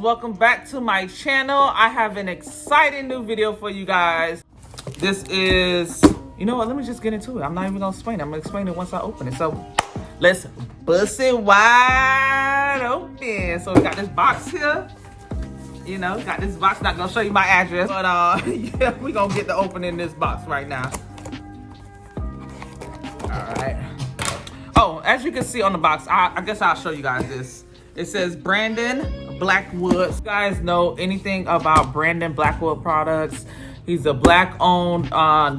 welcome back to my channel. I have an exciting new video for you guys. This is, you know what, let me just get into it. I'm not even gonna explain it. I'm gonna explain it once I open it. So let's bust it wide open. So we got this box here. You know, got this box, not gonna show you my address, but yeah, we gonna get to opening this box right now. All right. Oh, as you can see on the box, I guess I'll show you guys this. It says Brandonblackwood. If you guys know anything about Brandonblackwood products, he's a black-owned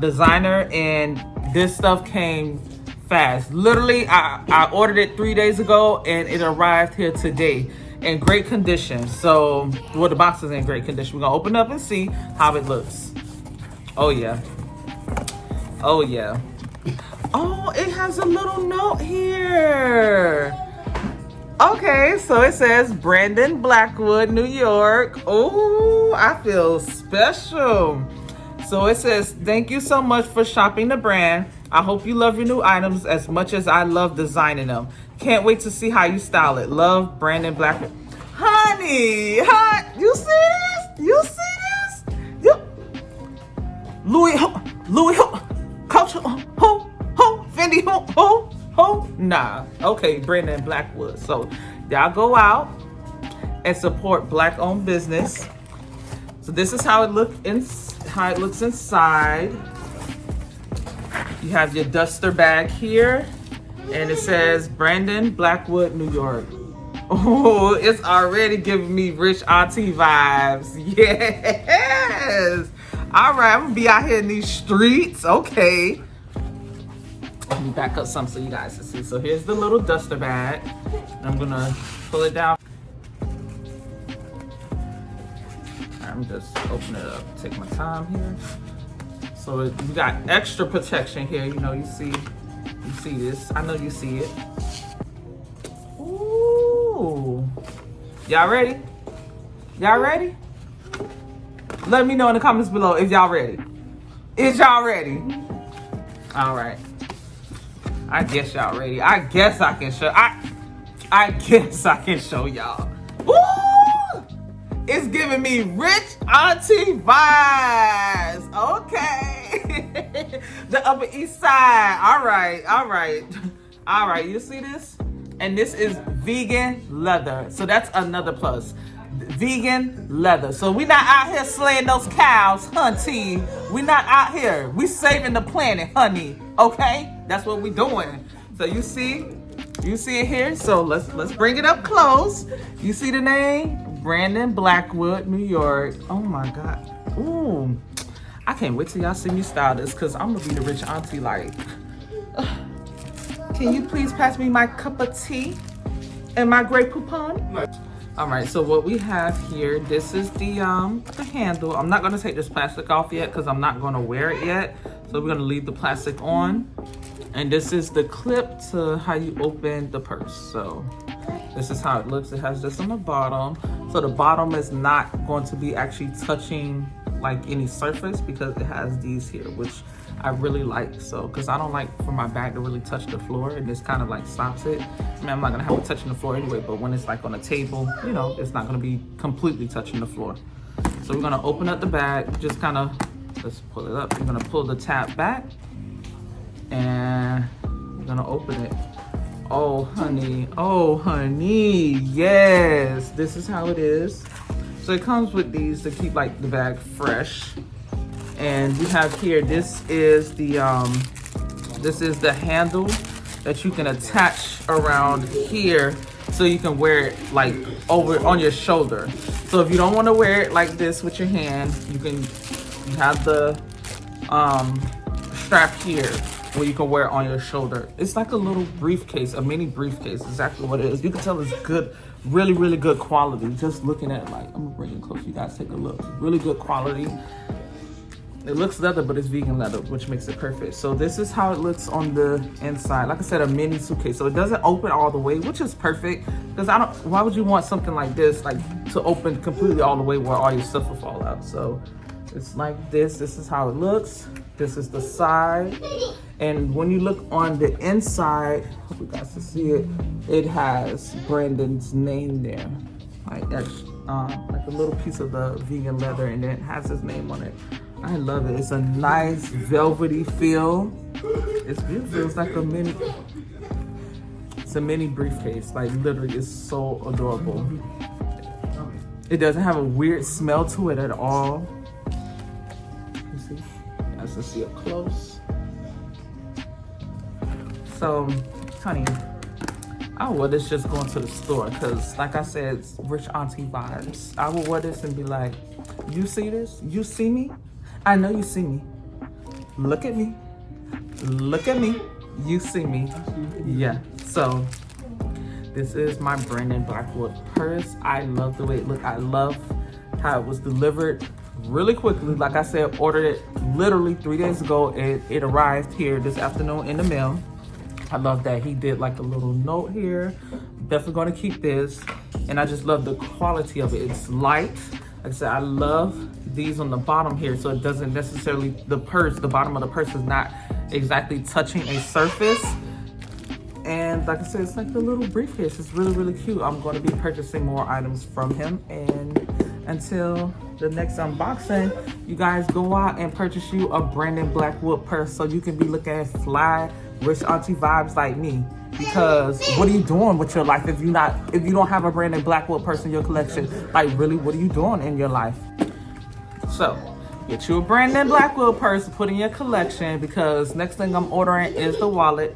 designer, and this stuff came fast. Literally, I ordered it 3 days ago, and it arrived here today in great condition. So, well, the box is in great condition. We're gonna open up and see how it looks. Oh yeah. Oh yeah. Oh, it has a little note here. Okay, so it says Brandon Blackwood, New York. Oh, I feel special. So it says, thank you so much for shopping the brand. I hope you love your new items as much as I love designing them. Can't wait to see how you style it. Love, Brandon Blackwood. Honey, you see this? You see this? Louis, Coach, Fendi, nah. Okay, Brandon Blackwood. So y'all go out and support black-owned business. So this is how it looks inside. You have your duster bag here, and it says Brandon Blackwood, New York. Oh, it's already giving me rich auntie vibes. Yes. All right, I'm gonna be out here in these streets. Okay. Let me back up some so you guys can see. So here's the little duster bag. I'm gonna pull it down. I'm just opening it up, take my time here. So you got extra protection here. You know, you see this. I know you see it. Ooh. Y'all ready? Y'all ready? Let me know in the comments below if y'all ready. Is y'all ready? All right. I guess y'all ready. I guess I can show. I guess I can show y'all. Ooh! It's giving me rich auntie vibes. Okay. The Upper East Side. All right. All right. All right. You see this? And this is vegan leather. So that's another plus. Vegan leather. So we not out here slaying those cows, hunty. We not out here. We saving the planet, honey. Okay? That's what we doing. So you see it here. So let's bring it up close. You see the name? Brandon Blackwood, New York. Oh my God. Ooh. I can't wait till y'all see me style this, because I'm gonna be the rich auntie like, can you please pass me my cup of tea and my Grey Poupon? All right, so what we have here, this is the handle. I'm not gonna take this plastic off yet because I'm not gonna wear it yet. So we're gonna leave the plastic on. And this is the clip to how you open the purse. So this is how it looks. It has this on the bottom. So the bottom is not going to be actually touching like any surface, because it has these here, which I really like. So, because I don't like for my bag to really touch the floor, and this kind of like stops it. I mean, I'm not gonna have it touching the floor anyway, but when it's like on a table, you know, it's not gonna be completely touching the floor. So we're gonna open up the bag, just kind of, let's pull it up. We're gonna pull the tab back, and we're gonna open it. Oh honey, yes, this is how it is. So it comes with these to keep like the bag fresh. And you have here, this is the handle that you can attach around here, so you can wear it like over on your shoulder. So if you don't want to wear it like this with your hand, you have the strap here where you can wear it on your shoulder. It's like a little briefcase, a mini briefcase, exactly what it is. You can tell it's good, really, really good quality. Just looking at it, like, I'm gonna bring it close, you guys take a look. Really good quality. It looks leather, but it's vegan leather, which makes it perfect. So this is how it looks on the inside. Like I said, a mini suitcase. So it doesn't open all the way, which is perfect, because why would you want something like this, like to open completely all the way where all your stuff will fall out? So it's like this. This is how it looks. This is the side. And when you look on the inside, hope you guys can see it, it has Brandon's name there. Like like a little piece of the vegan leather, and then it has his name on it. I love it. It's a nice velvety feel. It's beautiful. It's like it's a mini briefcase. Like literally, it's so adorable. It doesn't have a weird smell to it at all. You see? As you see up close. So, honey, I would wear this just going to the store because, like I said, it's rich auntie vibes. I would wear this and be like, you see this? You see me? I know you see me. Look at me. Look at me. You see me. Yeah. So, this is my Brandon Blackwood purse. I love the way it looked. I love how it was delivered really quickly. Like I said, ordered it literally 3 days ago. It arrived here this afternoon in the mail. I love that he did like a little note here. Definitely gonna keep this. And I just love the quality of it. It's light. Like I said, I love these on the bottom here, so it doesn't necessarily, the bottom of the purse is not exactly touching a surface. And like I said, it's like the little briefcase. It's really, really cute. I'm going to be purchasing more items from him. And until the next unboxing, you guys go out and purchase you a Brandon Blackwood purse so you can be looking at fly, rich auntie vibes like me. Because what are you doing with your life if you don't have a Brandon Blackwood purse in your collection? Like really, what are you doing in your life? So get you a Brandon Blackwood purse to put in your collection, because next thing I'm ordering is the wallet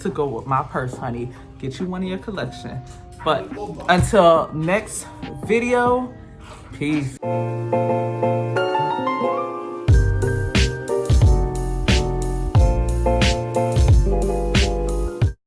to go with my purse, honey. Get you one in your collection. But until next video, peace.